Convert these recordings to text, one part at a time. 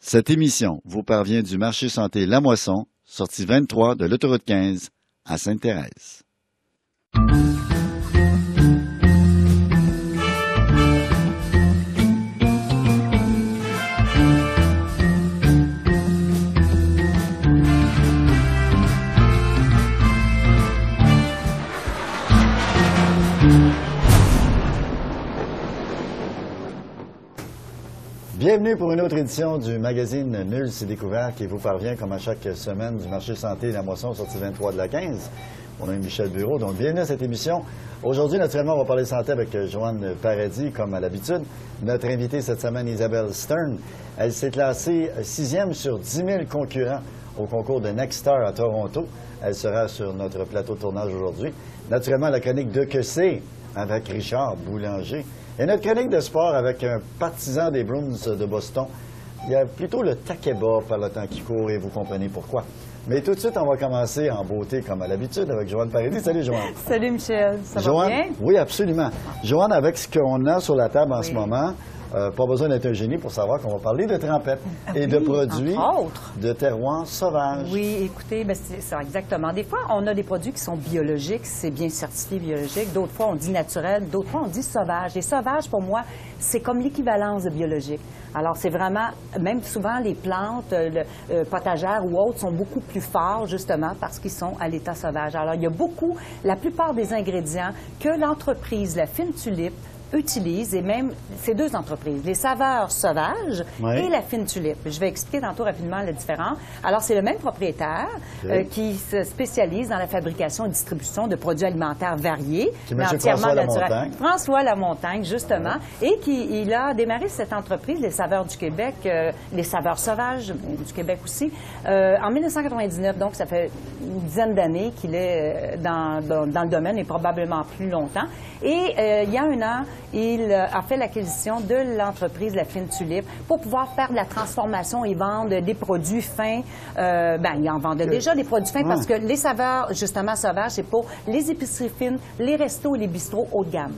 Cette émission vous parvient du marché santé La Moisson, sortie 23 de l'autoroute 15 à Sainte-Thérèse. Bienvenue pour une autre édition du magazine Nul s'est découvert qui vous parvient comme à chaque semaine du marché santé La Moisson, sortie 23 de la 15. Mon nom est Michel Bureau, donc bienvenue à cette émission. Aujourd'hui, naturellement, on va parler santé avec Joanne Paradis, comme à l'habitude. Notre invitée cette semaine, Isabelle Stern, elle s'est classée 6e sur 10 000 concurrents au concours de Next Star à Toronto. Elle sera sur notre plateau de tournage aujourd'hui. Naturellement, la chronique de Que c'est avec Richard Boulanger. Et notre chronique de sport avec un partisan des Bruins de Boston. Il y a plutôt le taquet bas par le temps qui court et vous comprenez pourquoi. Mais tout de suite, on va commencer en beauté comme à l'habitude avec Joanne Paradis. Salut Joanne. Salut Michel, ça Joanne, va bien? Oui, absolument. Joanne, avec ce qu'on a sur la table en ce moment, pas besoin d'être un génie pour savoir qu'on va parler de trempettes et de produits de terroirs sauvages. Oui, écoutez, c'est ça, exactement. Des fois, on a des produits qui sont biologiques, c'est bien certifié biologique. D'autres fois, on dit naturel. D'autres fois, on dit sauvage. Et sauvage, pour moi, c'est comme l'équivalence de biologique. Alors, c'est vraiment, même souvent, les plantes potagères ou autres sont beaucoup plus forts, justement, parce qu'ils sont à l'état sauvage. Alors, il y a beaucoup, la plupart des ingrédients que l'entreprise, la Fine Tulipe, utilise, et même ces deux entreprises, les saveurs sauvages et la Fine Tulipe. Je vais expliquer tantôt rapidement la différence. Alors, c'est le même propriétaire qui se spécialise dans la fabrication et distribution de produits alimentaires variés, mais entièrement naturels. François Lamontagne, justement, et il a démarré cette entreprise, les Saveurs du Québec, les saveurs sauvages du Québec aussi, en 1999, donc ça fait une dizaine d'années qu'il est dans le domaine et probablement plus longtemps. Et il y a un an, il a fait l'acquisition de l'entreprise La Fine Tulipe pour pouvoir faire de la transformation et vendre des produits fins. Il en vendait déjà des produits fins parce que les saveurs, justement, sauvages, c'est pour les épiceries fines, les restos et les bistrots haut de gamme.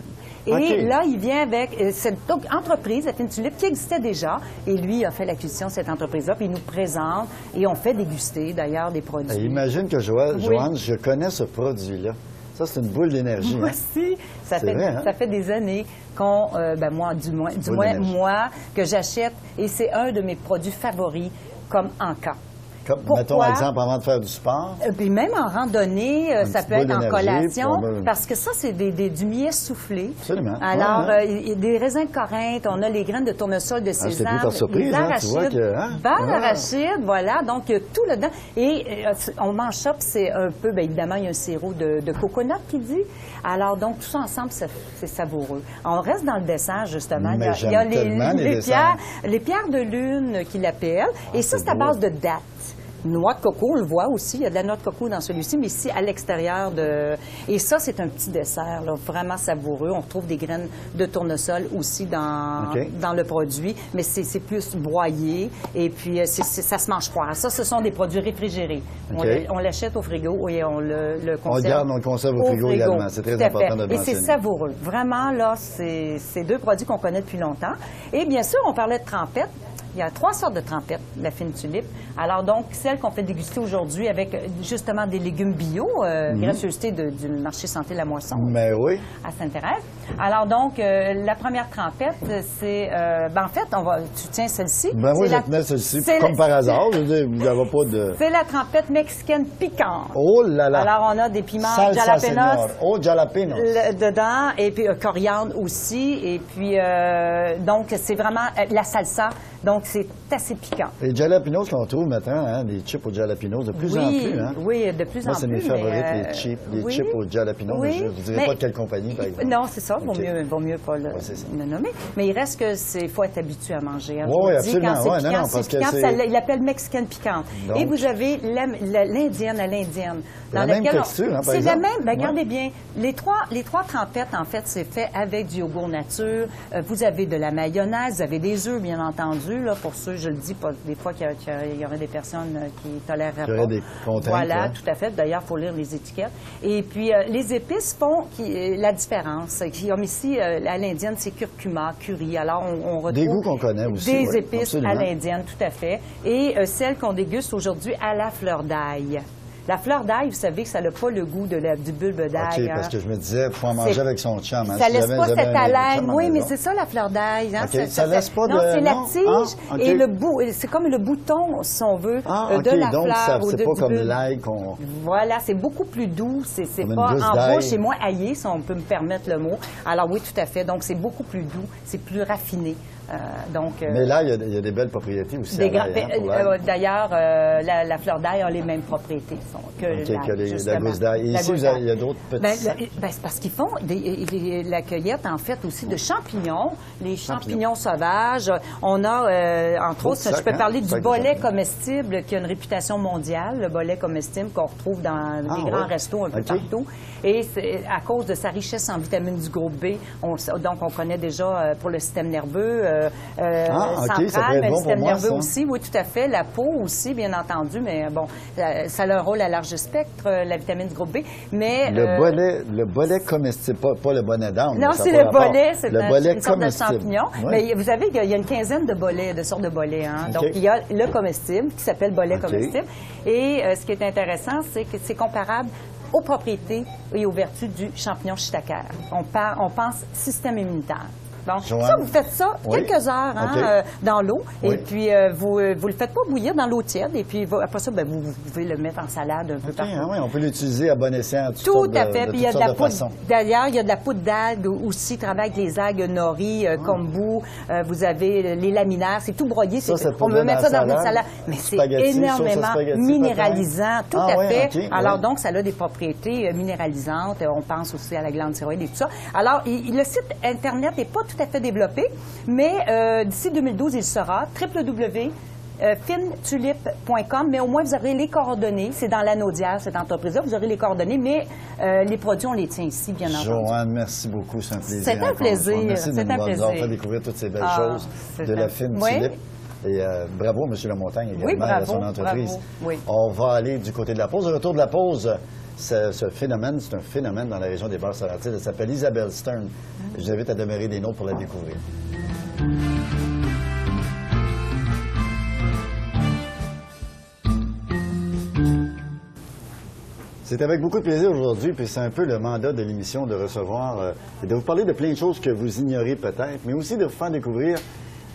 Et là, il vient avec cette entreprise, La Fine Tulipe, qui existait déjà. Et lui a fait l'acquisition de cette entreprise-là, puis il nous présente et on fait déguster, d'ailleurs, des produits. Imagine que, Joanne, je connais ce produit-là. Ça, c'est une boule d'énergie. Moi aussi. Ça fait des années qu'on, moi, que j'achète, et c'est un de mes produits favoris, comme Anka. Mettons, par exemple, avant de faire du sport. Puis même en randonnée, ça peut être en collation, parce que ça, c'est du millet soufflé. Absolument. Alors, des raisins de Corinthe, on a les graines de tournesol, de sésame, les arachides, d'arachide, voilà, donc tout là-dedans. Et on mange ça, puis c'est un peu, évidemment, il y a un sirop de coconut qui dit. Alors, donc, tout ça ensemble, c'est savoureux. On reste dans le dessert, justement. Il y a les pierres de lune qui l'appellent, et ça, c'est à base de dattes. Noix de coco, on le voit aussi, il y a de la noix de coco dans celui-ci, mais ici, à l'extérieur de... Et ça, c'est un petit dessert, là, vraiment savoureux. On retrouve des graines de tournesol aussi dans le produit, mais c'est plus broyé, et puis ça se mange froid. Ça, ce sont des produits réfrigérés. On l'achète au frigo et on le conserve. On le conserve au frigo également, c'est très important de le mentionner. Et c'est savoureux. Vraiment, là, c'est deux produits qu'on connaît depuis longtemps. Et bien sûr, on parlait de trempettes. Il y a 3 sortes de trempettes, la Fine Tulipe. Alors donc, celle qu'on fait déguster aujourd'hui avec justement des légumes bio, gracieuseté du marché santé La Moisson. Mais oui. À Sainte-Thérèse. Alors donc, la première trempette, c'est... en fait, tu tiens celle-ci. Oui, je tenais celle-ci, comme par hasard. Je veux dire, il n'y avait pas de... C'est la trempette mexicaine piquante. Oh là là! Alors, on a des piments jalapenos. Oh, jalapenos. Dedans, et puis coriandre aussi. Et puis, donc, c'est vraiment la salsa. Donc, c'est assez piquant. Les jalapenos qu'on trouve maintenant, des chips aux jalapenos, de plus en plus. Oui, de plus en plus. Moi, c'est mes favorites, les chips aux jalapenos. Mais je ne dirais pas de quelle compagnie, par exemple. Non, c'est ça. Vaut mieux pas le nommer. Mais il reste qu'il faut être habitué à manger. Oui, absolument. Parce que il l'appelle mexicaine piquante. Donc, et vous avez l'indienne à l'indienne. La même texture, par exemple. C'est la même. Regardez bien. Les trois trempettes, en fait, c'est fait avec du yogourt nature. Vous avez de la mayonnaise, vous avez des œufs, bien entendu. Là, pour ceux, je le dis, pas, des fois qu'il y aurait des personnes qui toléreraient pas. Il y aurait des contraintes. Voilà, ouais. tout à fait. D'ailleurs, il faut lire les étiquettes. Et puis, les épices font la différence. Comme ici, à l'indienne, c'est curcuma, curry. Alors, on retrouve des goûts qu'on connaît aussi. des oui, épices absolument. à l'indienne, tout à fait. Et celles qu'on déguste aujourd'hui à la fleur d'ail. La fleur d'ail, vous savez que ça n'a pas le goût du bulbe d'ail. OK, parce que je me disais, il faut en manger avec son chum. Hein, ça si laisse jamais pas vous avez cette un haleine. chum à Oui, la mais maison. c'est ça, la fleur d'ail. Hein? OK, ça laisse pas non, de... c'est la non? tige OK. et le bout. C'est comme le bouton, si on veut, OK, de la donc fleur ou c'est du pas comme bulbe. l'ail qu'on... Voilà, c'est beaucoup plus doux. C'est Comme une pas gousse en d'ail. bouche, c'est moins aillé, si on peut me permettre le mot. Alors oui, tout à fait. Donc, c'est beaucoup plus doux, c'est plus raffiné. Mais là, il y a des belles propriétés aussi à l'ail, hein, pour l'ail. D'ailleurs, la fleur d'ail a les mêmes propriétés que la gousse d'ail. Et ici, il y a d'autres petits... c'est parce qu'ils font la cueillette, en fait, aussi de champignons, les champignons sauvages. On a, entre autres, je peux parler du bolet comestible qui a une réputation mondiale, le bolet comestible qu'on retrouve dans les grands restos un peu partout. Et c'est à cause de sa richesse en vitamine du groupe B. Donc, on connaît déjà pour le système nerveux central, mais le système nerveux aussi. Oui, tout à fait. La peau aussi, bien entendu. Mais bon, ça a un rôle à large spectre, la vitamine du groupe B. Mais le bolet comestible, pas le bonnet d'âne. Non, c'est le bolet. C'est une sorte de champignon. Ouais. Mais vous savez qu'il y a une quinzaine de sortes de bolets. Hein? Donc, il y a le comestible qui s'appelle bolet comestible. Et ce qui est intéressant, c'est que c'est comparable aux propriétés et aux vertus du champignon shiitake. On pense système immunitaire. Donc, Joanne, ça, vous faites ça quelques heures dans l'eau, et puis vous le faites pas bouillir dans l'eau tiède, et puis après ça, vous pouvez le mettre en salade un peu partout. Hein, oui, on peut l'utiliser à bon escient. Tout à fait. Puis il y a de la poudre. D'ailleurs, il y a de la poudre d'algues aussi, travaille avec les algues nori, kombu. Vous avez les laminaires, c'est tout broyé. On peut mettre ça dans une salade, mais c'est énormément minéralisant. Tout à fait. Okay, alors donc, ça a des propriétés minéralisantes. On pense aussi à la glande thyroïde et tout ça. Alors, le site Internet n'est pas tout à fait développé, mais d'ici 2012, il sera www.finetulip.com, mais au moins vous aurez les coordonnées. C'est dans l'Anaudière, cette entreprise-là. Vous aurez les coordonnées, mais les produits, on les tient ici, bien entendu. Joanne, merci beaucoup. C'est un plaisir. C'est un plaisir. Merci de nous avoir fait découvrir toutes ces belles choses de la Fine Tulipe. Et bravo, M. Lamontagne, également, à son entreprise. Oui. On va aller du côté de la pause. Au retour de la pause, ce phénomène, c'est un phénomène dans la région des Basses-Laurentides. Elle s'appelle Isabelle Stern. Je vous invite à demeurer des nôtres pour la découvrir. C'est avec beaucoup de plaisir aujourd'hui, puis c'est un peu le mandat de l'émission de recevoir et de vous parler de plein de choses que vous ignorez peut-être, mais aussi de vous faire découvrir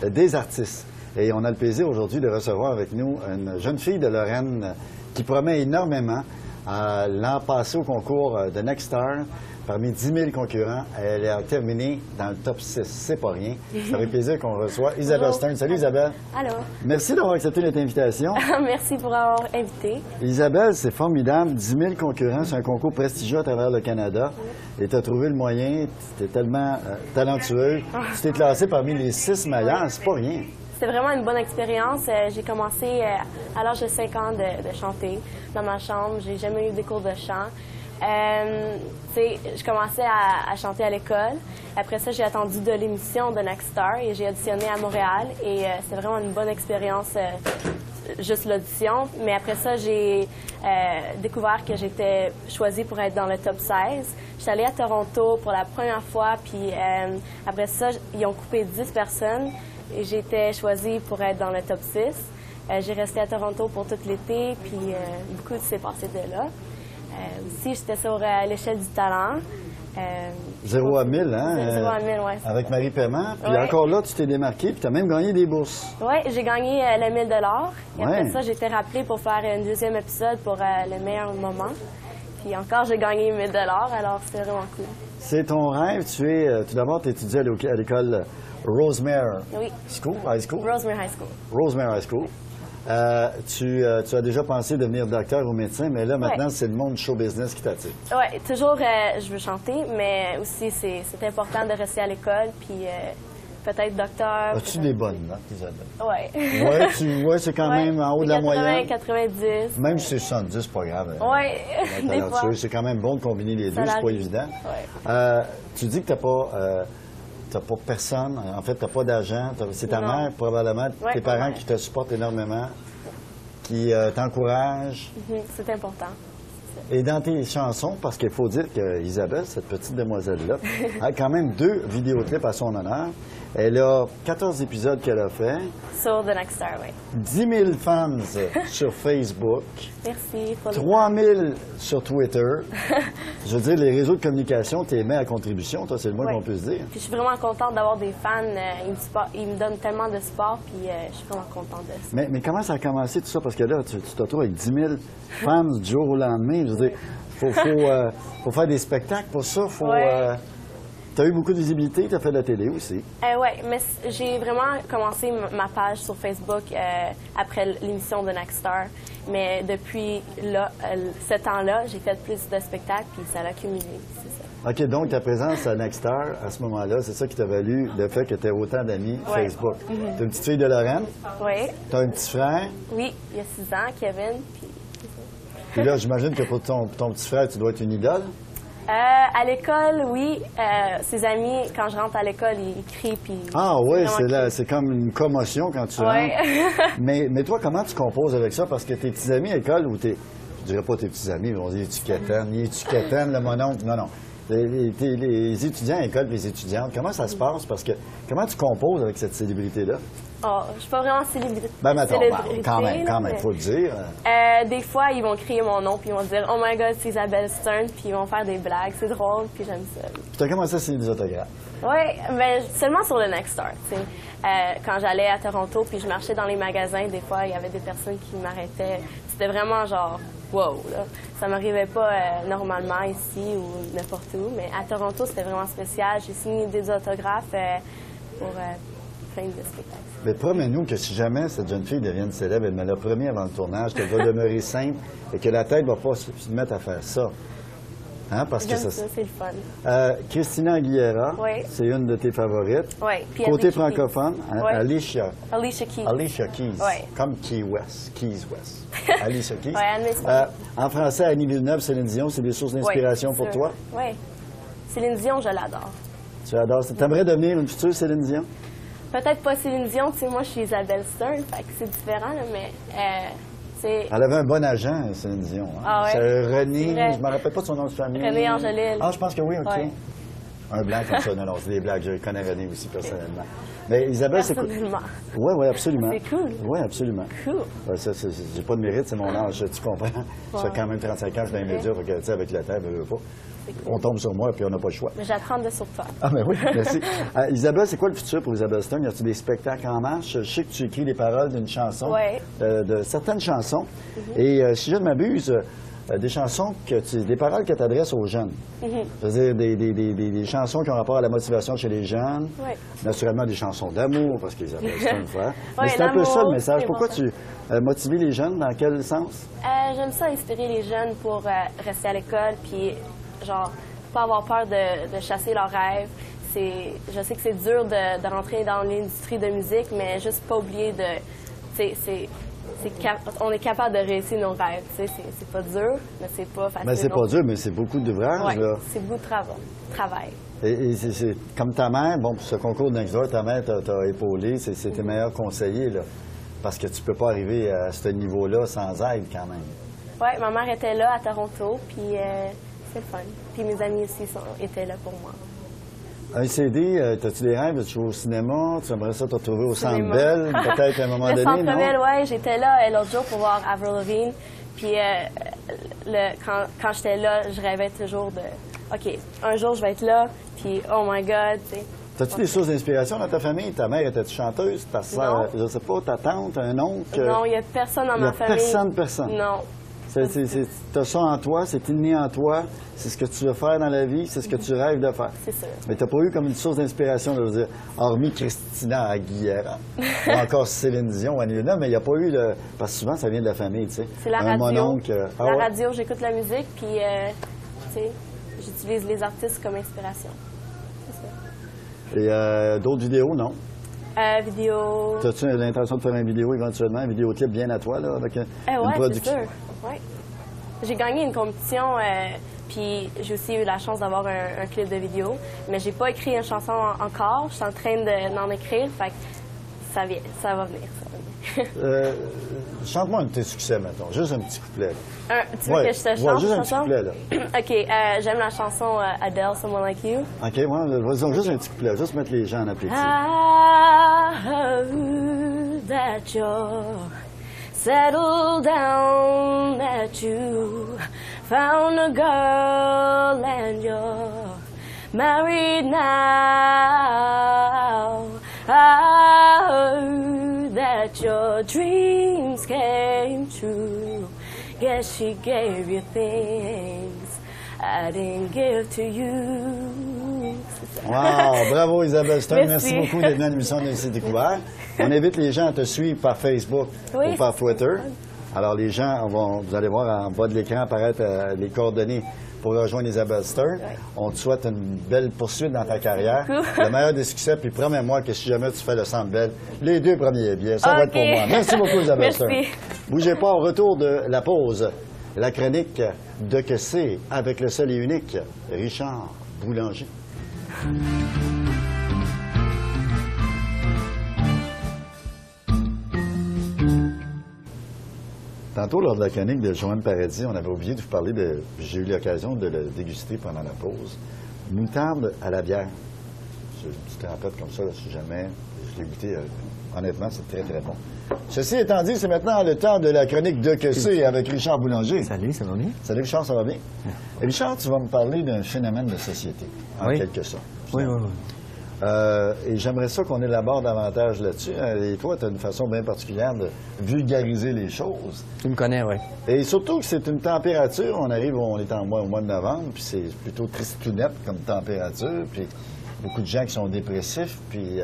des artistes. Et on a le plaisir aujourd'hui de recevoir avec nous une jeune fille de Lorraine qui promet énormément. L'an passé au concours de Next Star, parmi 10 000 concurrents, elle a terminé dans le top 6. C'est pas rien. C'est avec plaisir qu'on reçoit Isabelle Stern. Salut Isabelle. Allô. Merci d'avoir accepté notre invitation. Merci pour avoir invité. Isabelle, c'est formidable. 10 000 concurrents, c'est un concours prestigieux à travers le Canada. Et tu as trouvé le moyen, tu es tellement talentueux. Tu t'es classée parmi les 6 meilleurs, c'est pas rien. C'était vraiment une bonne expérience. J'ai commencé à l'âge de 5 ans de chanter dans ma chambre. J'ai jamais eu des cours de chant. Je commençais à chanter à l'école. Après ça, j'ai attendu de l'émission de Next Star et j'ai auditionné à Montréal. Et c'était vraiment une bonne expérience, juste l'audition. Mais après ça, j'ai découvert que j'étais choisie pour être dans le top 16. Je suis allée à Toronto pour la première fois. Puis après ça, ils ont coupé 10 personnes. Et j'ai été choisie pour être dans le top 6. J'ai resté à Toronto pour tout l'été, puis beaucoup s'est passé de là. Aussi, j'étais sur l'échelle du talent. 0 à 1000, hein? 0 à 1000, oui. Avec Marie Paiement. Puis encore là, tu t'es démarqué, puis tu as même gagné des bourses. Oui, j'ai gagné le 1000 $. Et après ça, j'ai été rappelée pour faire un deuxième épisode pour le meilleur moment. Puis encore, j'ai gagné 1000 $, alors c'était vraiment cool. C'est ton rêve. Tout d'abord, tu étudies à l'école Rosemere School, High School. Rosemere High School. Rosemere High School. Tu as déjà pensé devenir docteur ou médecin, mais là, maintenant, c'est le monde du show business qui t'attire. Oui, toujours, je veux chanter, mais aussi, c'est important de rester à l'école, puis peut-être docteur. As-tu des bonnes notes, Isabelle? Oui. Oui, tu vois, c'est quand même en haut de la moyenne. 90. Même si c'est 70, c'est pas grave. Oui, des fois. C'est quand même bon de combiner les deux, c'est pas évident. Ouais. Tu dis que tu n'as pas tu n'as pas personne. En fait, tu n'as pas d'agent. C'est ta Non. mère, probablement, Ouais, tes parents ouais. qui te supportent énormément, qui t'encouragent. C'est important. Et dans tes chansons, parce qu'il faut dire qu'Isabelle, cette petite demoiselle-là, a quand même 2 vidéoclips à son honneur. Elle a 14 épisodes qu'elle a fait, Sur The Next Star, oui. 10 000 fans sur Facebook, Merci. Pour 3 000 sur Twitter. Je veux dire, les réseaux de communication, tu les mets à contribution, toi, c'est le moins Ouais. qu'on puisse dire. Puis je suis vraiment contente d'avoir des fans. Ils me donnent tellement de support, puis je suis vraiment contente de ça. Mais comment ça a commencé tout ça? Parce que là, tu te retrouves avec 10 000 fans du jour au lendemain. Je veux dire, faut faire des spectacles pour ça. Ouais. Tu as eu beaucoup de visibilité, tu as fait de la télé aussi. Oui, mais j'ai vraiment commencé ma page sur Facebook après l'émission de Next Star. Mais depuis là, ce temps-là, j'ai fait plus de spectacles, puis ça l'a cumulé, c'est ça. OK, donc ta présence à Nexstar, à ce moment-là, c'est ça qui t'a valu le fait que tu aies autant d'amis Ouais. Facebook. Tu as une petite fille de Lorraine, Oui, tu as un petit frère, oui, il y a 6 ans, Kevin, puis... puis là, j'imagine que pour ton petit frère, tu dois être une idole. À l'école, oui. Ses amis, quand je rentre à l'école, ils crient, puis... Ah oui, vraiment c'est comme une commotion quand tu Ouais. rentres. Mais toi, comment tu composes avec ça? Parce que tes petits amis à l'école, ou je dirais pas tes petits amis, mais on dit étiquettaine, le mononcle. Non. Les étudiants à l'école et les étudiantes, comment ça se passe? Parce que comment tu composes avec cette célébrité-là? Oh, je suis pas vraiment célébrité. Ben, attends, quand même, mais- faut le dire. Des fois, ils vont crier mon nom, puis ils vont dire « Oh my God, c'est Isabelle Stern », puis ils vont faire des blagues. C'est drôle, puis j'aime ça. Puis tu as commencé à signer des autographes. Oui, mais seulement sur le Next Star, tu sais. Quand j'allais à Toronto, puis je marchais dans les magasins, des fois, il y avait des personnes qui m'arrêtaient. C'était vraiment genre « wow », là. Ça m'arrivait pas normalement ici ou n'importe où, mais à Toronto, c'était vraiment spécial. J'ai signé des autographes pour plein de spectacles. Mais promets-nous que si jamais cette jeune fille devienne célèbre, elle me l'a promis avant le tournage, qu'elle va demeurer simple et que la tête ne va pas se mettre à faire ça. Hein, parce que J'aime ça, c'est le fun. Christina Aguilera, Oui. c'est une de tes favorites. Oui, puis Côté Alicia Keys. francophone, hein, Oui. Alicia Alicia Keys. Keys, Oui. comme Keys West. Alicia Keys. Oui, elle m'inspire. En français, Annie Villeneuve, Céline Dion, c'est des sources d'inspiration pour toi? Oui. Céline Dion, je l'adore. Tu adores. T'aimerais devenir une future Céline Dion? Peut-être pas Céline Dion, tu sais, moi, je suis Isabelle Stern, fait que c'est différent, là, mais c'est... Elle avait un bon agent, Céline Dion. Hein? Ah ouais? C'est René, C'est vrai. je ne me rappelle pas de son nom de famille. René Angélil. Ah, je pense que oui, OK. Ouais. Un blanc comme ça, non, c'est des blagues. Je connais René aussi, personnellement. Mais Isabelle, c'est cool. Personnellement. Oui, absolument. C'est cool. Oui, absolument. Cool. Ouais, ça, j'ai pas de mérite, c'est mon âge, tu comprends? Ça fait quand même 35 ans que je suis dans les médias, fait que, tu sais, avec le temps, je veux pas. On tombe sur moi, puis on n'a pas le choix. Mais j'apprends de sur toi. Ah, ben oui, merci. Isabelle, c'est quoi le futur pour Isabelle Stern? Y a-t-il des spectacles en marche? Je sais que tu écris les paroles d'une chanson, Ouais. de certaines chansons. Et si je ne m'abuse, des chansons, des paroles que tu adresses aux jeunes. C'est-à-dire des chansons qui ont rapport à la motivation chez les jeunes. Ouais. Naturellement, des chansons d'amour, parce qu'Isabelle Stern, frère. Ouais, Mais c'est un peu l'amour, ça le message. c'est Pourquoi important. tu motiver les jeunes? Dans quel sens? J'aime ça inspirer les jeunes pour rester à l'école, puis genre, pas avoir peur de chasser leurs rêves. Je sais que c'est dur de rentrer dans l'industrie de musique, mais juste pas oublier de... on est capable de réussir nos rêves. C'est pas dur, mais c'est pas facile. Ben, c'est non pas plus. dur, mais c'est beaucoup d'ouvrages, Ouais, là. c'est beaucoup de travail. Et c'est comme ta mère, bon, pour ce concours de Next Door, ta mère t'a épaulé, c'est tes meilleurs conseillers, là. Parce que tu peux pas arriver à ce niveau-là sans aide, quand même. Oui, ma mère était là à Toronto, puis c'est le fun. Puis mes amis aussi étaient là pour moi. Un CD, as-tu des rêves? Tu joues au cinéma? Tu aimerais ça te retrouver au Centre Cinéma. Bell, peut-être à un moment Le donné, Centre non? Bell, oui, j'étais là l'autre jour pour voir Avril Lavigne. Puis quand j'étais là, je rêvais toujours de OK, un jour je vais être là, puis oh my God, tu sais. T'as-tu des sources d'inspiration dans ta famille? Ta mère était chanteuse? Ta sœur, Non. je sais pas, ta tante, un oncle? Non, il n'y a personne dans il y a ma famille. personne. Non. T'as ça en toi, c'est inné en toi, c'est ce que tu veux faire dans la vie, c'est ce que tu rêves de faire. C'est sûr. Mais t'as pas eu comme une source d'inspiration, je veux dire, hormis Christina Aguilera, ou encore Céline Dion, ou Annie Villeneuve, mais il n'y a pas eu de... Parce que souvent, ça vient de la famille, tu sais. C'est la Un radio. mononcle, ah La ouais? radio, j'écoute la musique, puis tu sais, j'utilise les artistes comme inspiration. C'est ça. Et d'autres vidéos, non? Vidéo. As-tu l'intention de faire une vidéo éventuellement, un vidéoclip bien à toi, là, avec une Ouais, c'est production? sûr. Ouais. J'ai gagné une compétition, puis j'ai aussi eu la chance d'avoir un clip de vidéo. Mais j'ai pas écrit une chanson encore. Je suis en train d'en écrire, fait que ça va venir. Chante-moi un de tes succès, mettons. Juste un petit couplet. Tu veux que je te chante juste une un petit chanson? couplet, là. OK, j'aime la chanson Adele, Someone Like You. OK, vas-y, juste un petit couplet. Juste mettre les gens en appétit. I heard that you're settled down, that you found a girl and you're married now. I heard that your dreams came true. Guess she gave you things I didn't give to you. Wow! Bravo, Isabelle Stern. Merci. Merci beaucoup d'être venue à l'émission de Nulles Découvert. On invite les gens à te suivre par Facebook ou par Twitter. Alors, les gens, vous allez voir en bas de l'écran apparaître les coordonnées pour rejoindre Isabelle Stern. On te souhaite une belle poursuite dans ta carrière. Le meilleur des succès, puis promets-moi que si jamais tu fais le Centre Bell, les 2 premiers billets, ça va être pour moi. Merci beaucoup, Isabelle Stern. Bougez pas, au retour de la pause, la chronique de Que c'est avec le seul et unique Richard Boulanger. Tantôt, lors de la chronique de Joanne Paradis, on avait oublié de vous parler de... J'ai eu l'occasion de le déguster pendant la pause. Moutarde à la bière. C'est une petite tempête comme ça, là, si jamais. Je l'ai goûté. Honnêtement, c'est très, très bon. Ceci étant dit, c'est maintenant le temps de la chronique de Que c'est avec Richard Boulanger. Salut, ça va bien? Salut, Richard, ça va bien? Et Richard, tu vas me parler d'un phénomène de société, en quelque sorte. Oui. Et j'aimerais ça qu'on élabore davantage là-dessus. Et toi, tu as une façon bien particulière de vulgariser les choses. Tu me connais, oui. Et surtout que c'est une température. On est au mois de novembre, puis c'est plutôt tristounette comme température. Puis beaucoup de gens qui sont dépressifs, puis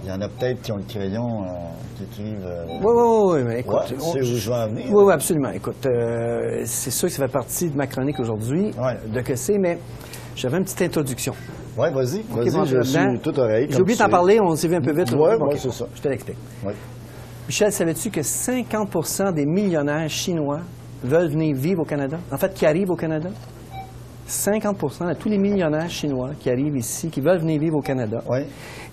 il y en a peut-être qui ont le crayon qui écrivent... Oui, mais écoute... tu sais où je vais en venir. Oui, absolument. Écoute, c'est sûr que ça fait partie de ma chronique aujourd'hui, de Que c'est, mais j'avais une petite introduction. Oui, vas-y, je suis tout oreille. J'ai oublié de t'en parler, on s'est vu un peu vite. Oui, c'est ça. Je te l'explique. Oui. Michel, savais-tu que 50% des millionnaires chinois veulent venir vivre au Canada? En fait, qui arrivent au Canada? 50% de tous les millionnaires chinois qui arrivent ici, qui veulent venir vivre au Canada. Oui.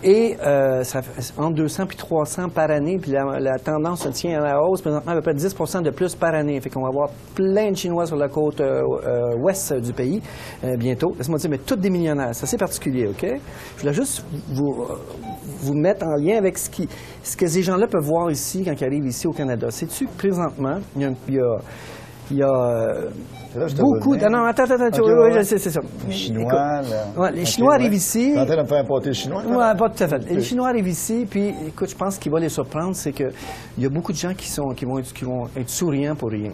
Et ça fait entre 200 puis 300 par année, puis la tendance se tient à la hausse, présentement à peu près 10% de plus par année. Fait qu'on va avoir plein de Chinois sur la côte ouest du pays bientôt. Laisse-moi dire, mais tous des millionnaires. C'est assez particulier, OK? Je voulais juste vous mettre en lien avec ce que ces gens-là peuvent voir ici quand ils arrivent ici au Canada. Sais-tu que présentement, il y a beaucoup... Non, attends, oui, c'est ça. Les Chinois, les Chinois arrivent ici... Tu es en train de me faire un pâté chinois? Oui, pas tout à fait. Les Chinois arrivent ici, puis écoute, je pense ce qui va les surprendre, c'est qu'il y a beaucoup de gens qui vont être souriants pour rien.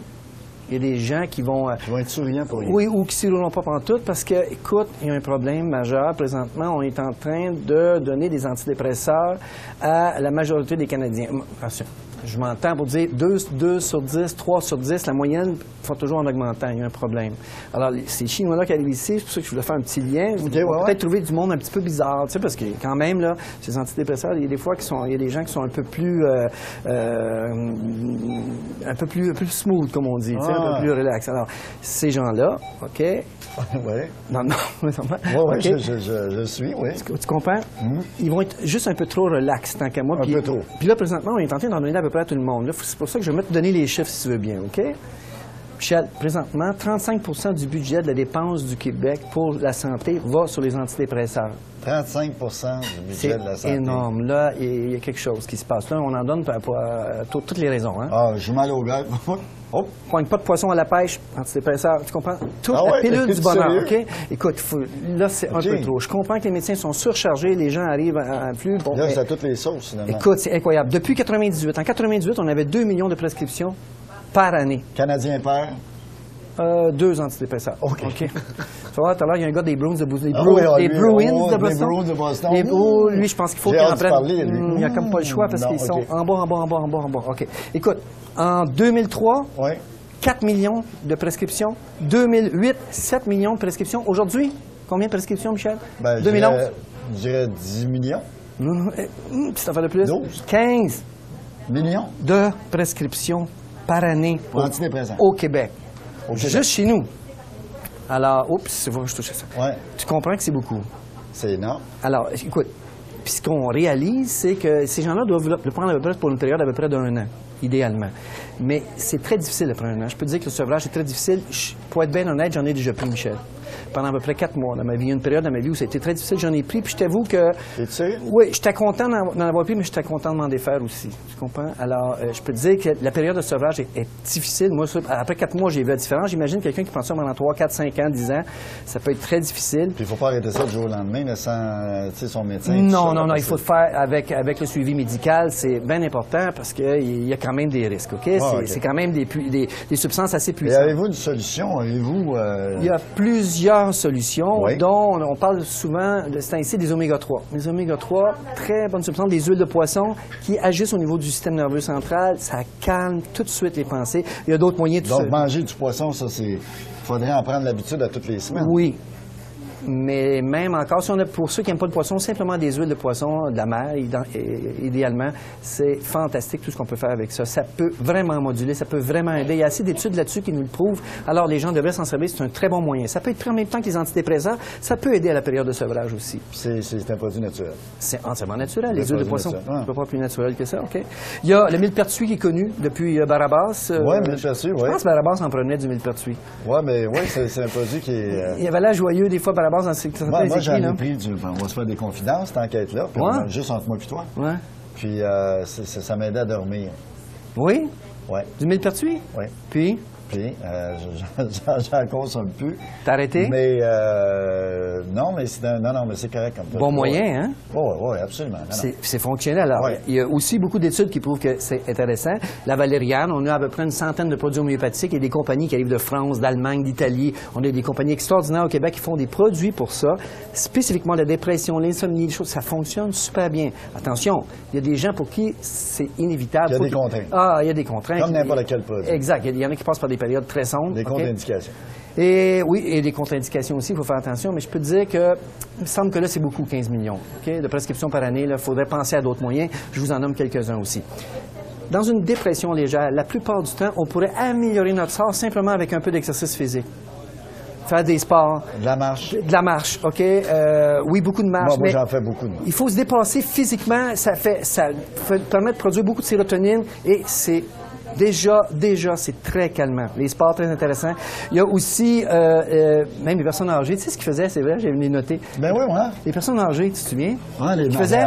Il y a des gens qui vont être souriants pour rien. Oui, ou qui ne sourieront pas pantoute parce que, écoute, il y a un problème majeur. Présentement, on est en train de donner des antidépresseurs à la majorité des Canadiens. Attention, je m'entends pour dire 2 sur 10, 3 sur 10, la moyenne font toujours en augmentant. Il y a un problème. Alors, ces Chinois-là qui arrivent ici, c'est pour ça que je voulais faire un petit lien. Vous allez peut-être trouver du monde un petit peu bizarre, tu sais, parce que quand même, là, ces antidépresseurs, il y a des fois il y a des gens qui sont un peu plus smooth, comme on dit, tu sais, un peu plus relax. Alors, ces gens-là, OK? Oui. Non. Oui, okay. je suis, oui. Tu comprends? Ils vont être juste un peu trop relax, tant qu'à moi. Un peu trop. Puis là, présentement, on est en train d'en donner à peu près à tout le monde. C'est pour ça que je vais te donner les chiffres, si tu veux bien, OK? Michel, présentement, 35% du budget de la dépense du Québec pour la santé va sur les antidépresseurs. 35% du budget de la santé. C'est énorme. Là, il y a quelque chose qui se passe. Là, on en donne pour toutes les raisons. Hein? Ah, j'ai mal au gars. Oh. Pogne pas de poisson à la pêche, antidépresseur, tu comprends? Toute la pilule du bonheur, OK? Écoute, là, c'est un peu trop. Je comprends que les médecins sont surchargés, les gens arrivent à plus. Bon, là, c'est à toutes les sauces, finalement. Écoute, c'est incroyable. Depuis 98, en 98, on avait 2 millions de prescriptions par année. Canadien père? 2 antidépresseurs. OK. Tu vois, tout à l'heure, il y a un gars des Bruins de Boston. Des Bruins de Boston. Les Bruins de Boston. Lui, je pense qu'il faut qu'il en prenne. Il n'y a comme pas le choix parce qu'ils sont en bas. OK. Écoute, en 2003, 4 millions de prescriptions. 2008, 7 millions de prescriptions. Aujourd'hui, combien de prescriptions, Michel? 2011? Je dirais 10 millions. Petite affaire de plus. 12. 15 millions de prescriptions par année antidépresseurs au Québec. Juste chez nous. Alors, oups, je touche ça. Ouais. Tu comprends que c'est beaucoup. C'est énorme. Alors, écoute, puis ce qu'on réalise, c'est que ces gens-là doivent le prendre à peu près pour une période à peu près d'1 an, idéalement. Mais c'est très difficile de prendre 1 an. Je peux te dire que le sevrage est très difficile. Pour être bien honnête, j'en ai déjà pris, Michel. Pendant à peu près 4 mois dans ma vie. Il y a une période dans ma vie où ça a été très difficile, j'en ai pris, puis je t'avoue que... Es-tu sérieux? Oui, j'étais content d'en avoir pris, mais j'étais content de m'en défaire aussi. Tu comprends? Alors, je peux te dire que la période de sevrage est difficile. Moi, après 4 mois, j'ai vu la différence. J'imagine quelqu'un qui prend ça pendant 3, 4, 5 ans, 10 ans, ça peut être très difficile. Puis il ne faut pas arrêter ça du jour au lendemain, mais sans son médecin. Non, il faut le faire avec le suivi médical. C'est bien important parce qu'il y a quand même des risques, OK? C'est quand même des substances assez Et puissantes. avez-vous une solution? Avez-vous... Il y a plusieurs solutions, Oui. dont on parle souvent de ce temps-ci des oméga-3. Les oméga-3, très bonnes substances, des huiles de poisson qui agissent au niveau du système nerveux central. Ça calme tout de suite les pensées. Il y a d'autres moyens de Donc, manger du poisson, ça, c'est... Il faudrait en prendre l'habitude à toutes les semaines. Oui. Mais même encore, si on a, pour ceux qui n'aiment pas le poisson, simplement des huiles de poisson de la mer, idéalement, c'est fantastique tout ce qu'on peut faire avec ça. Ça peut vraiment moduler, ça peut vraiment aider. Il y a assez d'études là-dessus qui nous le prouvent. Alors, les gens devraient s'en servir. C'est un très bon moyen. Ça peut être pris en même temps que les antidépresseurs. Ça peut aider à la période de sevrage aussi. C'est un produit naturel. C'est entièrement naturel, les Un huiles de produit poisson. naturel. On ne peut pas plus naturel que ça, OK. Il y a le millepertuis qui est connu depuis Barabas. Oui, millepertuis, oui. Je pense que Barabas en prenait du millepertuis. Oui, mais oui, c'est un produit qui est... Il avait l'air joyeux des fois, Barabas, dans certains Moi, écrits, j'en ai là. pris on va se faire des confidences, cette enquête-là, puis Ouais. juste entre moi et toi. Ouais. Puis ça m'aidait à dormir. Oui? Oui, Du millepertuis? oui. Puis, Puis j'en consomme plus. t'as arrêté? Mais non, mais c'est correct comme ça. Bon moyen, hein? Oui, absolument. Non, non. C'est fonctionnel. Alors, Ouais. il y a aussi beaucoup d'études qui prouvent que c'est intéressant. La valériane, on a à peu près une centaine de produits homéopathiques. Il y a des compagnies qui arrivent de France, d'Allemagne, d'Italie. On a des compagnies extraordinaires au Québec qui font des produits pour ça. Spécifiquement la dépression, l'insomnie, les choses, ça fonctionne super bien. Attention, il y a des gens pour qui c'est inévitable. Il y a Faut des qu'ils- contraintes. Ah, il y a des contraintes. Comme n'importe quel produit. Exact. Il y en a qui passent par des périodes très sombres. Des OK? contre-indications. Et oui, et des contre-indications aussi, il faut faire attention, mais je peux te dire que il me semble que là, c'est beaucoup, 15 millions OK, de prescriptions par année. Il faudrait penser à d'autres moyens. Je vous en nomme quelques-uns aussi. Dans une dépression légère, la plupart du temps, on pourrait améliorer notre sort simplement avec un peu d'exercice physique. Faire des sports, De la marche. de la marche, OK? Oui, beaucoup de marche, Moi, mais j'en fais beaucoup de marche. il faut se dépasser physiquement. Ça permet de produire beaucoup de sérotonine et c'est déjà, c'est très calmant. Les sports, très intéressants. Il y a aussi, même les personnes âgées. Tu sais ce qu'ils faisaient, c'est vrai, j'ai venu noter. Ben oui, moi. Les personnes âgées, tu te souviens? Ah, les Ils faisaient...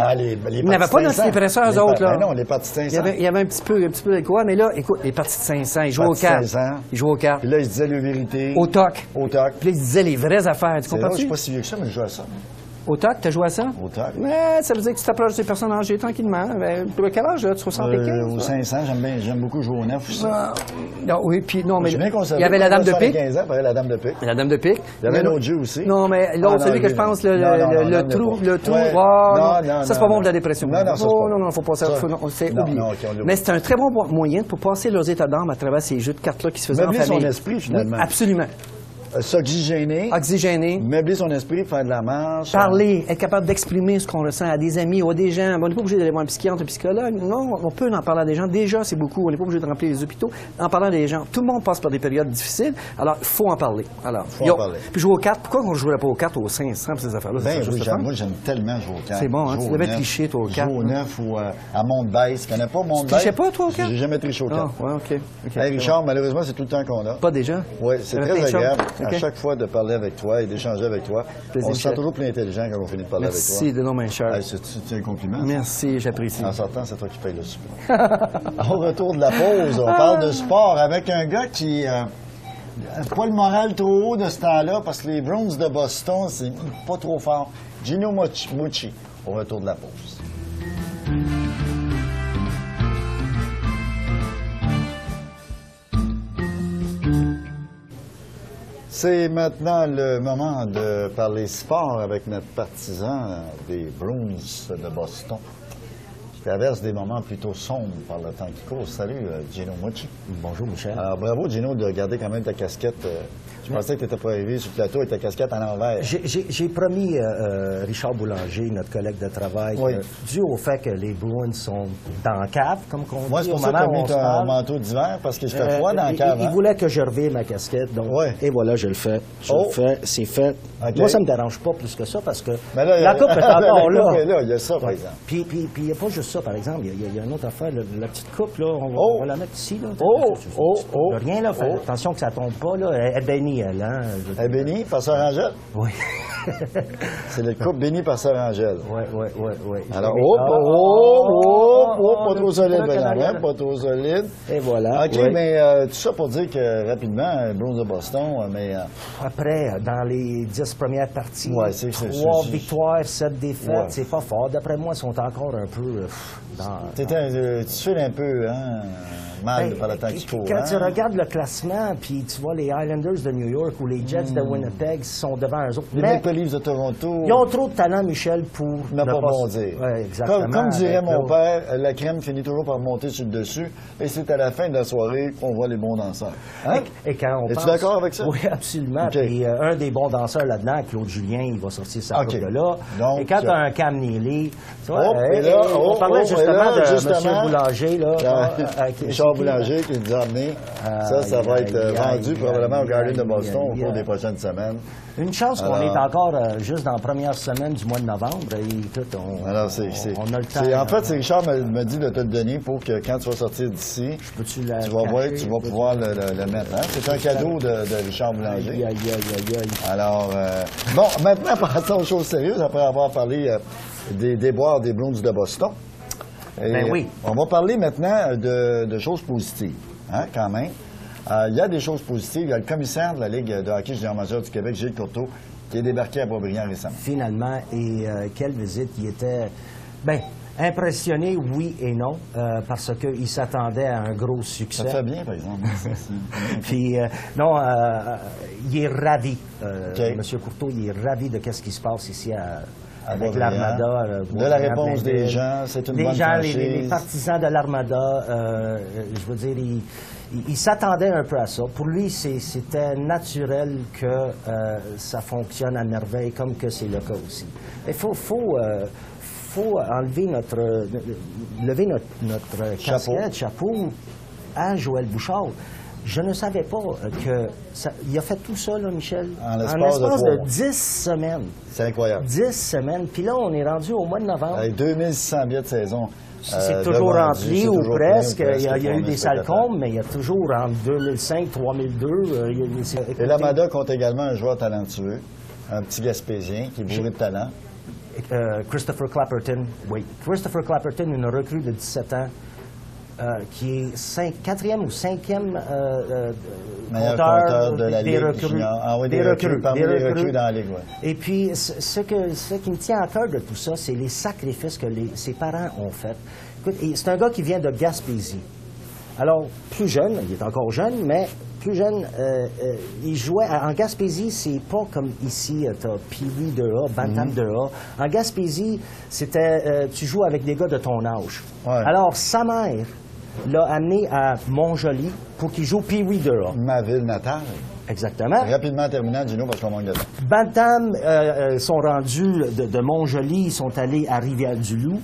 Ils n'avaient pas d'antidépresseurs, eux autres, là. Ben non, les parties de 500. Il y avait un petit peu de quoi, mais là, écoute, les parties de 500, ils jouaient aux Parties de cartes. 500. Ils jouaient aux cartes. Puis là, ils se disaient la vérité. Au toc. Au toc. Puis là, ils disaient les vraies affaires. Tu C'est vrai, je comprends-tu? suis pas si vieux que ça, mais je joue à ça. Au toc, t'as joué à ça? Au toc. Mais ça veut dire que tu t'approches des personnes âgées tranquillement. Ben, pour quel âge, là? Tu 75? Au 500, j'aime beaucoup jouer au 9 aussi. Non, oui, puis non, mais Je suis bien conservé. il y avait la dame de pique. 15 ans, pareil, la dame de pique. La dame de pique. Il y avait un autre jeu aussi. Non, mais l'autre, Ah, celui non, que lui, je pense, non, non, le trou. Ouais. Oh, Non, ça, c'est pas bon pour la dépression. Non, ça, c'est Oh, pas. non, faut pas ça. C'est Non, oublié. non, ok, on l'oublie. Mais c'est un très bon moyen pour passer leurs états d'âme à travers ces jeux de cartes-là qui se faisaient en Meubler son famille. esprit, finalement. Oui, absolument. S'oxygéner. Oxygéner. Meubler son esprit, faire de la marche. Parler, être capable d'exprimer ce qu'on ressent à des amis ou à des gens. On n'est pas obligé d'aller voir un psychiatre, un psychologue. Non, on peut en parler à des gens. Déjà, c'est beaucoup. On n'est pas obligé de remplir les hôpitaux. En parlant à des gens, tout le monde passe par des périodes difficiles. Alors, il faut en parler. Alors, Faut en parler. Puis jouer aux cartes. Pourquoi on ne jouerait pas aux cartes aux 500 ces affaires-là? Ben C'est oui, juste fun. moi j'aime tellement jouer aux cartes. C'est bon, hein, Jouer tu au devais neuf. tricher, toi, aux cartes, Jouer au hein. 9 ou à Monte-Baisse. Tu connais pas Monte-Baisse? trichais pas, toi, aux cartes? J'ai jamais triché aux Ah, cartes. ouais, OK. Hey, Richard, malheureusement, c'est tout le temps qu'on a. Pas déjà? Oui, c'est Avec très les agréable chums? à OK. chaque fois de parler avec toi et d'échanger avec toi. Plaisir, On se sent Michel. toujours plus intelligent quand on finit de parler Merci avec de nom, mon cher. toi. Hey, c'est un compliment. ça. Merci, j'apprécie. En sortant, c'est toi qui paye le souper. Au retour de la pause, on parle de sport avec un gars qui n'a pas le moral trop haut de ce temps-là parce que les Browns de Boston, c'est pas trop fort. Gino Mucci, au retour de la pause. C'est maintenant le moment de parler sport avec notre partisan des Bruins de Boston. traverse des moments plutôt sombres par le temps qui court. Salut, Gino Mucci. Bonjour, Michel. Alors, bravo, Gino, de garder quand même ta casquette. Je pensais que tu n'étais pas arrivé sur le plateau avec ta casquette à l'envers. J'ai promis Richard Boulanger, notre collègue de travail, Oui. dû au fait que les Bruins sont dans la cave, comme on dit. Moi, c'est pour au ça que tu moment as où mis on se ton parle. manteau d'hiver, parce qu'il fait froid dans la cave. Il hein? voulait que je revire ma casquette, donc, Ouais. et voilà, je le fais. Oh. C'est fait. OK. Moi, ça me dérange pas plus que ça, parce que Mais là, la coupe est encore la coupe est là. là, il y a ça, par exemple. Puis il n'y a pas juste ça, par exemple. Il y a une autre affaire, la petite coupe, là, Oh. on va la mettre ici. Là. Oh. Oh. Oh. Il y a rien, là. Fais Oh. attention que ça tombe pas, là. Elle est bénie, elle, hein. Elle est bénie par Sœur Angèle. Oui. C'est le couple béni par Sœur Angèle. Oui. Alors, pas trop solide, Bernard, pas trop solide. Et voilà. OK, oui. mais tout ça pour dire que, rapidement, Bruins de Boston, mais... Après, dans les 10 premières parties, Ouais, c'est 3 victoires, 7 défaites, Ouais. c'est pas fort. D'après moi, ils sont encore un peu dans... tu te un peu, hein, mal Ben, par le temps qui court. Quand hein? tu regardes le classement, puis tu vois les Highlanders de New York ou les Jets de Winnipeg sont devant eux autres. Les Mais Maple Leafs de Toronto... ils ont trop de talent, Michel, pour ne pas bondir. Ouais, exactement. Comme dirait Avec mon l'autre. père, la crème finit toujours par monter sur le dessus, et c'est à la fin de la soirée qu'on voit les bons danseurs. Hein? Et quand on Es-tu pense- d'accord avec ça? Oui, absolument. OK. Puis un des bons danseurs là-dedans, Claude Julien, il va sortir sa OK. coupe de là. Donc, et quand tu as un Cam Neely, tu vois, Oh, et là, on parlait et justement là, de justement, M. Boulanger. Là, Richard Boulanger qui nous a amené. Ça va être vendu probablement au Garden de Boston au cours des prochaines semaines. Une chance qu'on Alors- est encore juste dans la première semaine du mois de novembre. Et écoute, on Alors, a le temps. En fait, c'est Richard me dit de te le donner pour que quand tu vas sortir d'ici, Peux-tu tu vas voir, tu vas pouvoir le mettre. Hein? C'est un cadeau de Richard Boulanger. Aïe. Alors, bon, maintenant, passons aux choses sérieuses après avoir parlé des déboires des Bruins de Boston. Et Ben oui. On va parler maintenant de choses positives, hein, quand même. Il y a des choses positives. Il y a le commissaire de la Ligue de hockey junior majeur du Québec, Gilles Courteau, qui est débarqué à Boisbriand récemment. Finalement, et quelle visite. Il était, impressionné, oui et non, parce qu'il s'attendait à un gros succès. Ça te fait bien, par exemple. Puis, non, il est ravi. OK. M. Courteau, il est ravi de ce qui se passe ici avec Boisbriand. l'Armada. De la réponse des gens, c'est une les bonne gens, franchise. les partisans de l'Armada, je veux dire, il s'attendait un peu à ça. Pour lui, c'était naturel que ça fonctionne à merveille, comme que c'est le cas aussi. Il faut enlever lever notre casquette, chapeau à Joël Bouchard. Je ne savais pas il a fait tout ça, là, Michel, En l'espace de 3 de mois. 10 semaines. C'est incroyable. 10 semaines. Puis là, on est rendu au mois de novembre. Avec 2600 billets de saison. C'est de toujours vendus, rempli c'est ou toujours presque. plein, Il y a eu pour des un salles spectateur. combles, mais il y a toujours entre 2005, 3002. Et l'Armada compte également un joueur talentueux, un petit Gaspésien qui est bourré de talent. Christopher Clapperton, oui. Christopher Clapperton, une recrue de 17 ans, qui est 4e ou 5e Meilleur compteur de la des Ligue recrues. junior. Ah oui, des recrues, parmi des les recrues dans la Ligue, oui. Et puis, ce qui me tient à cœur de tout ça, c'est les sacrifices que ses parents ont faits. Écoute, c'est un gars qui vient de Gaspésie. Alors, plus jeune, il est encore jeune, mais plus jeune, il jouait en Gaspésie, c'est pas comme ici, tu as Pee-wee 2A, Bantam 2A. En Gaspésie, c'était tu joues avec des gars de ton âge. Ouais. Alors, sa mère l'a amené à Montjoly pour qu'il joue Pee-wee 2A. Ma ville natale. Exactement. Rapidement terminant, Gino, parce qu'on manque de temps. Bantam sont rendus de Montjoly, ils sont allés à Rivière-du-Loup.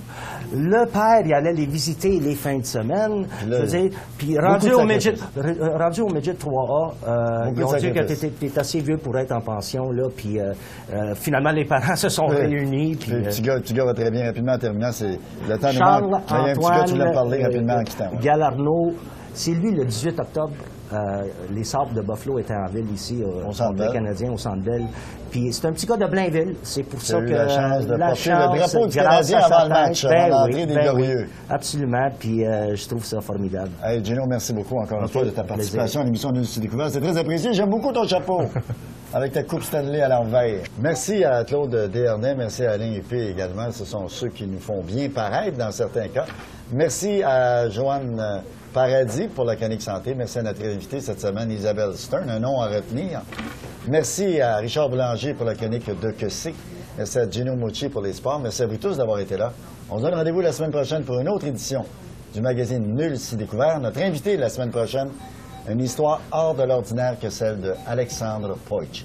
Le père, il allait les visiter les fins de semaine. Là, Je veux dire, puis beaucoup rendu de au, midget, sacrifices. rendu au midget 3A, Beaucoup ils ont de dit que sacrifices. tu es assez vieux pour être en pension. Là, puis finalement, les parents se sont réunis. Puis, Le petit gars va très bien. Rapidement terminant, c'est le temps nous manque. Il y a un petit gars, tu voulais me parler rapidement en quittant. ouais. Galarno, c'est lui le 18 octobre. Les Sabres de Buffalo étaient en ville ici, Au Centre contre les Bell. Canadiens, au Centre Bell. Puis c'est un petit gars de Blainville. C'est pour ça eu que la chance de porter le chance, drapeau du grâce Canadien à sa avant le tête, match, avant l'entrée des Glorieux. Absolument. Puis je trouve ça formidable. Hey, Gino, merci beaucoup encore une Ok, fois de ta plaisir. participation à l'émission de Découvert. C'est très apprécié. J'aime beaucoup ton chapeau avec ta coupe Stanley à l'envers. Merci à Claude Desharnais, merci à Alain Épée également. Ce sont ceux qui nous font bien paraître dans certains cas. Merci à Joanne Paradis pour la chronique santé. Merci à notre invitée cette semaine, Isabelle Stern, un nom à retenir. Merci à Richard Boulanger pour la chronique de Que c'est. Merci à Gino Mucci pour les sports. Merci à vous tous d'avoir été là. On se donne rendez-vous la semaine prochaine pour une autre édition du magazine Nul si découvert. Notre invité la semaine prochaine, une histoire hors de l'ordinaire que celle de Alexandre Poitch.